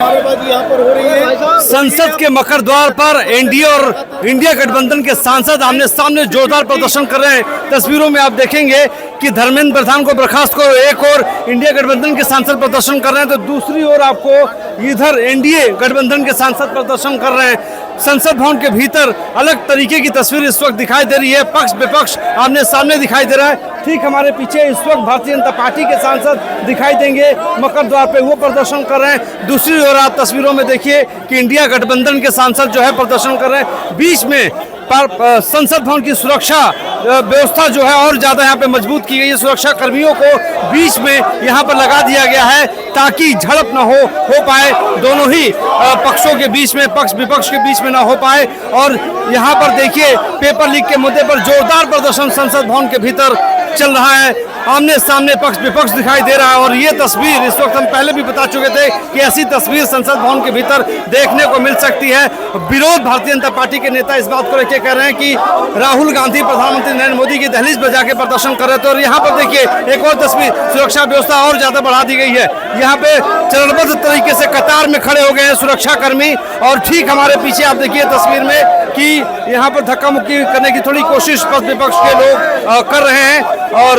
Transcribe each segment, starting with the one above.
यहाँ पर हो रही है। संसद के मकर द्वार पर एनडीए और इंडिया गठबंधन के सांसद आमने सामने जोरदार प्रदर्शन कर रहे हैं। तस्वीरों में आप देखेंगे कि धर्मेंद्र प्रधान को बर्खास्त करो, एक और इंडिया गठबंधन के सांसद प्रदर्शन कर रहे हैं तो दूसरी ओर आपको इधर एनडीए गठबंधन के सांसद प्रदर्शन कर रहे हैं। संसद भवन के भीतर अलग तरीके की तस्वीर इस वक्त दिखाई दे रही है, पक्ष विपक्ष आमने सामने दिखाई दे रहा है। ठीक हमारे पीछे इस वक्त भारतीय जनता पार्टी के सांसद दिखाई देंगे, मकर द्वार पे वो प्रदर्शन कर रहे हैं। दूसरी ओर आप तस्वीरों में देखिए कि इंडिया गठबंधन के सांसद जो है प्रदर्शन कर रहे हैं। बीच में संसद भवन की सुरक्षा व्यवस्था जो है और ज्यादा यहाँ पे मजबूत की गई है। सुरक्षा कर्मियों को बीच में यहाँ पर लगा दिया गया है ताकि झड़प न हो पाए, दोनों ही पक्षों के बीच में, पक्ष विपक्ष के बीच में ना हो पाए। और यहाँ पर देखिए पेपर लीक के मुद्दे पर जोरदार प्रदर्शन संसद भवन के भीतर चल रहा है। आमने सामने पक्ष विपक्ष दिखाई दे रहा है और ये तस्वीर इस वक्त हम पहले भी बता चुके थे कि ऐसी तस्वीर संसद भवन के भीतर देखने को मिल सकती है। विरोध भारतीय जनता पार्टी के नेता इस बात को लेकर कह रहे हैं कि राहुल गांधी प्रधानमंत्री नरेंद्र मोदी की दहलीज पर जाके प्रदर्शन कर रहे थे। और यहाँ पर देखिए एक और तस्वीर, सुरक्षा व्यवस्था और ज्यादा बढ़ा दी गई है। यहाँ पे चरणबद्ध तरीके से कतार में खड़े हो गए हैं सुरक्षा कर्मी। और ठीक हमारे पीछे आप देखिए तस्वीर में कि यहाँ पर धक्का मुक्की करने की थोड़ी कोशिश पक्ष विपक्ष के लोग कर रहे हैं और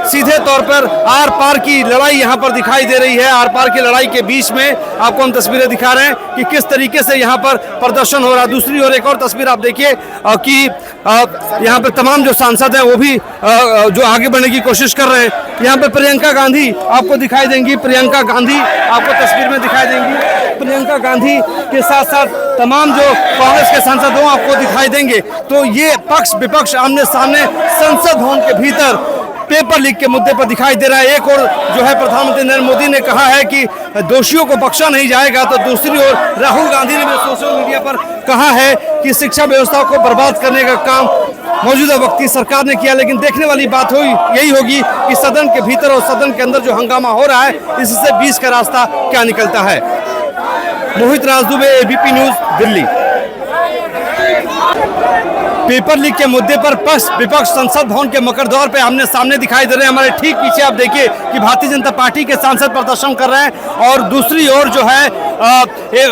सीधे तौर पर आर पार की लड़ाई यहाँ पर दिखाई दे रही है। आर पार की लड़ाई के बीच में आपको हम तस्वीरें दिखा रहे हैं कि किस तरीके से यहाँ पर प्रदर्शन हो रहा है। दूसरी ओर एक और तस्वीर आप देखिए कि यहाँ पर तमाम जो सांसद हैं वो भी जो आगे बढ़ने की कोशिश कर रहे हैं। यहाँ पर प्रियंका गांधी आपको दिखाई देंगी, प्रियंका गांधी आपको तस्वीर में दिखाई देंगी। प्रियंका गांधी के साथ साथ तमाम जो कांग्रेस के सांसद हों आपको दिखाई देंगे। तो ये पक्ष विपक्ष आमने सामने संसद भवन के भीतर पेपर लीक के मुद्दे पर दिखाई दे रहा है। एक और जो है प्रधानमंत्री नरेंद्र मोदी ने कहा है कि दोषियों को बख्शा नहीं जाएगा, तो दूसरी ओर राहुल गांधी ने भी सोशल मीडिया पर कहा है कि शिक्षा व्यवस्था को बर्बाद करने का काम मौजूदा वक्त की सरकार ने किया। लेकिन देखने वाली बात यही होगी कि सदन के भीतर और सदन के अंदर जो हंगामा हो रहा है इससे बीच का रास्ता क्या निकलता है। Mohit Raj Dubey, ABP news, Delhi. Paper leak के मुद्दे पर पक्ष विपक्ष संसद भवन के मकर द्वार पे आमने सामने दिखाई दे रहे हैं। हमारे ठीक पीछे आप देखिए कि भारतीय जनता पार्टी के सांसद प्रदर्शन कर रहे हैं और दूसरी ओर जो है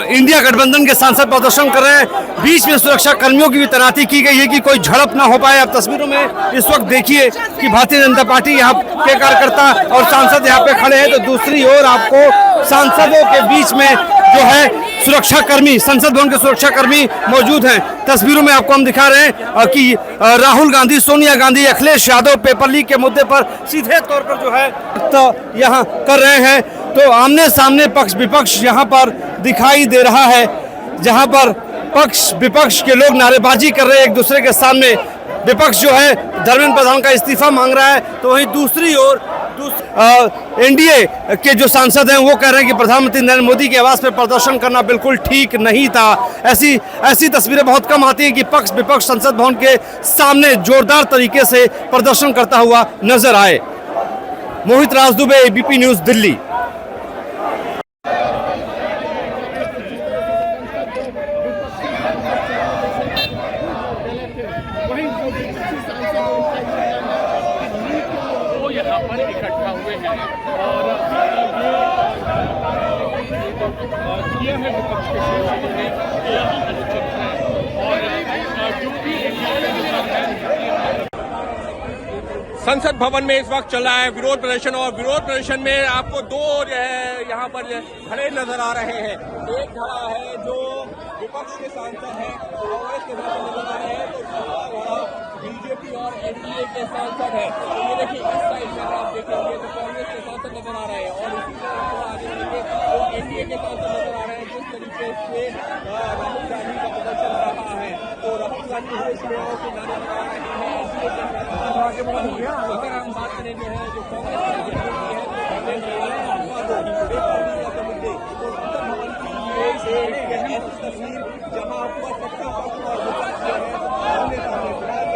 इंडिया गठबंधन के सांसद प्रदर्शन कर रहे हैं। बीच में सुरक्षा कर्मियों की भी तैनाती की गई है कि कोई झड़प ना हो पाए। आप तस्वीरों में इस वक्त देखिए कि भारतीय जनता पार्टी यहाँ के कार्यकर्ता और सांसद यहाँ पे खड़े हैं, तो दूसरी ओर आपको सांसदों के बीच में जो है सुरक्षा कर्मी, संसद भवन के सुरक्षा कर्मी मौजूद हैं। तस्वीरों में आपको हम दिखा रहे हैं कि राहुल गांधी, सोनिया गांधी, अखिलेश यादव पेपर लीक के मुद्दे पर सीधे तौर पर जो है तो यहाँ कर रहे हैं। तो आमने सामने पक्ष विपक्ष यहाँ पर दिखाई दे रहा है, जहाँ पर पक्ष विपक्ष के लोग नारेबाजी कर रहे हैं एक दूसरे के सामने। विपक्ष जो है धर्मेंद्र प्रधान का इस्तीफा मांग रहा है, तो वहीं दूसरी ओर एनडीए के जो सांसद हैं वो कह रहे हैं कि प्रधानमंत्री नरेंद्र मोदी की आवाज पर प्रदर्शन करना बिल्कुल ठीक नहीं था। ऐसी तस्वीरें बहुत कम आती हैं कि पक्ष विपक्ष संसद भवन के सामने जोरदार तरीके से प्रदर्शन करता हुआ नजर आए। मोहित राज दुबे, एबीपी न्यूज, दिल्ली। यहाँ पर इकट्ठा हुए हैं और ये है विपक्ष के सदस्यों ने यहाँ अनुचित है और जो भी संसद भवन में इस वक्त चल रहा है विरोध प्रदर्शन और विरोध प्रदर्शन में आपको दो जो है यहाँ पर खड़े नजर आ रहे हैं। एक खड़ा है जो विपक्ष के सांसद हैं, कांग्रेस के सांसद नजर आ रहे हैं, तो दूसरा खड़ा बीजेपी और एनडीए के सांसद हैं। तो ये देखिए इस साइड में आप देखेंगे तो कांग्रेस के सांसद नजर आ रहे हैं और इसी तरह थोड़ा आगे बढ़ेंगे तो एनडीए के सांसद नजर आ रहे हैं। जिस तरीके से राहुल गांधी का प्रदर्शन रहा है तो राहुल गांधी को इसलिए नारे लगा रहे हैं। अगर हम बात करें जो है जो कांग्रेस तस्वीर जहाँ पर सत्ता पक्ष और विपक्ष जो है आमने सामने खड़ा है,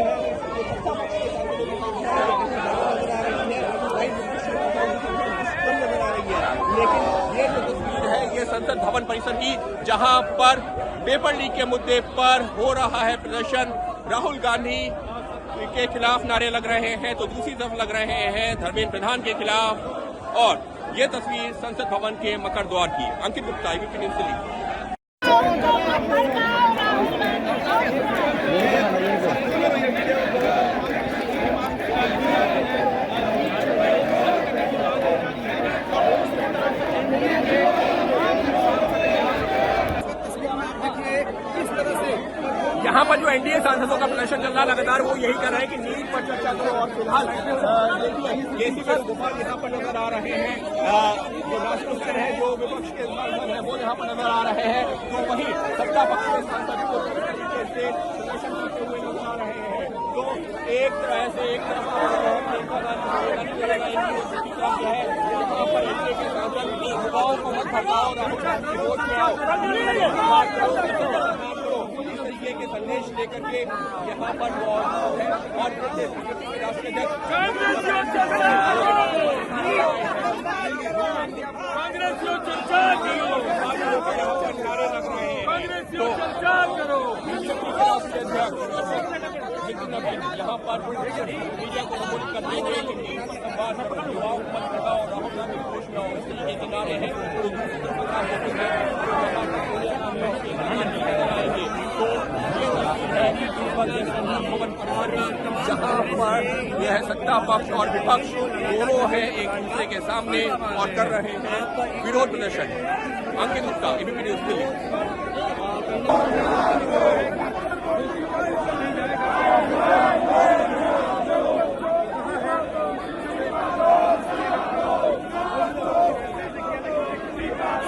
लेकिन ये जो तस्वीर है ये संसद भवन परिसर की, जहां पर पेपर लीक के मुद्दे पर हो रहा है प्रदर्शन। राहुल गांधी के खिलाफ नारे लग रहे हैं तो दूसरी तरफ लग रहे हैं धर्मेंद्र प्रधान के खिलाफ और ये तस्वीर संसद भवन के मकर द्वार की है। अंकित गुप्ता, एबीपी न्यूज़ दिल्ली। यहाँ पर जो एनडीए सांसदों का प्रदर्शन चल रहा है लगातार, वो यही कर रहे हैं कि नीट पर चर्चा करो। और फिलहाल देखिए गोपाल यहाँ पर नजर आ रहे हैं, जो राष्ट्रपति है, जो विपक्ष के सांसद हैं, वो यहाँ पर नजर आ रहे हैं। तो वहीं सत्ता पक्ष के सांसद को तरीके से प्रदर्शन करते हुए नजर आ रहे हैं। तो एक तरह से एक तरफ युवाओं को मत भड़काओ, राहुल गांधी वोट में आओ, तरीके के संदेश लेकर के यहाँ पर है। और बीजेपी के राष्ट्रीय अध्यक्ष नारे लग रहे हैं। तो बीजेपी के राष्ट्रीय अध्यक्ष नितिन नवीन यहाँ पर मीडिया को संबोधित करते हुए युवाओं को मत भड़काओ, राहुल गांधी वोट में आओ, इस तरीके के नारे हैं। भवन परिवार की, जहाँ पर यह सत्ता पक्ष और विपक्ष दोनों हैं एक दूसरे के सामने और कर रहे हैं विरोध प्रदर्शन। अंकित गुप्ता, एबीपी न्यूज़ दिल्ली।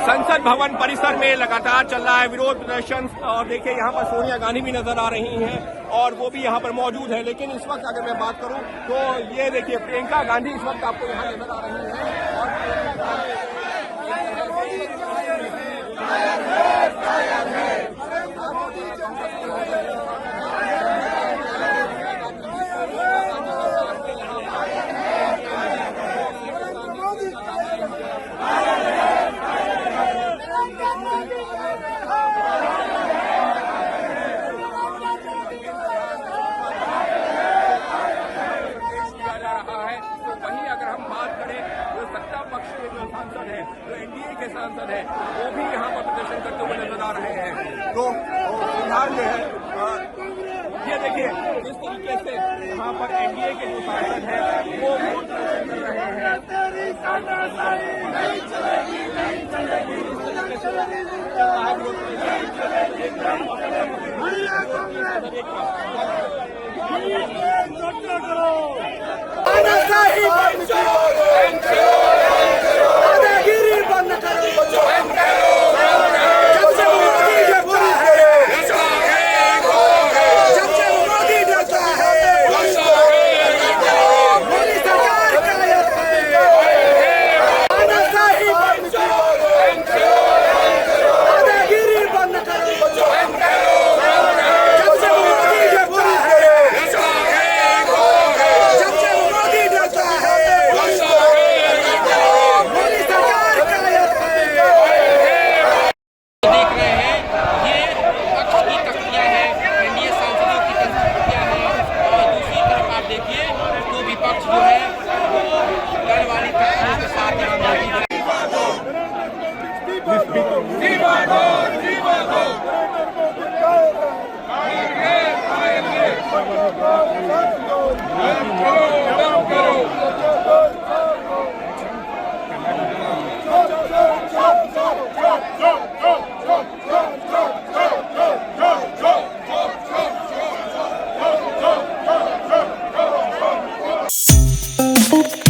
संसद भवन परिसर में लगातार चल रहा है विरोध प्रदर्शन। और देखिए यहाँ पर सोनिया गांधी भी नजर आ रही हैं और वो भी यहाँ पर मौजूद है। लेकिन इस वक्त अगर मैं बात करूँ तो ये देखिए प्रियंका गांधी इस वक्त आपको यहाँ नजर आ रही हैं। और जो एनडीए के सांसद हैं, वो भी यहाँ पर प्रदर्शन करते हुए नजर आ रहे हैं। तो फिलहाल जो है ये देखिए जिस तरीके से यहाँ पर एनडीए के जो सांसद हैं वो प्रदर्शन कर रहे हैं। Thank you.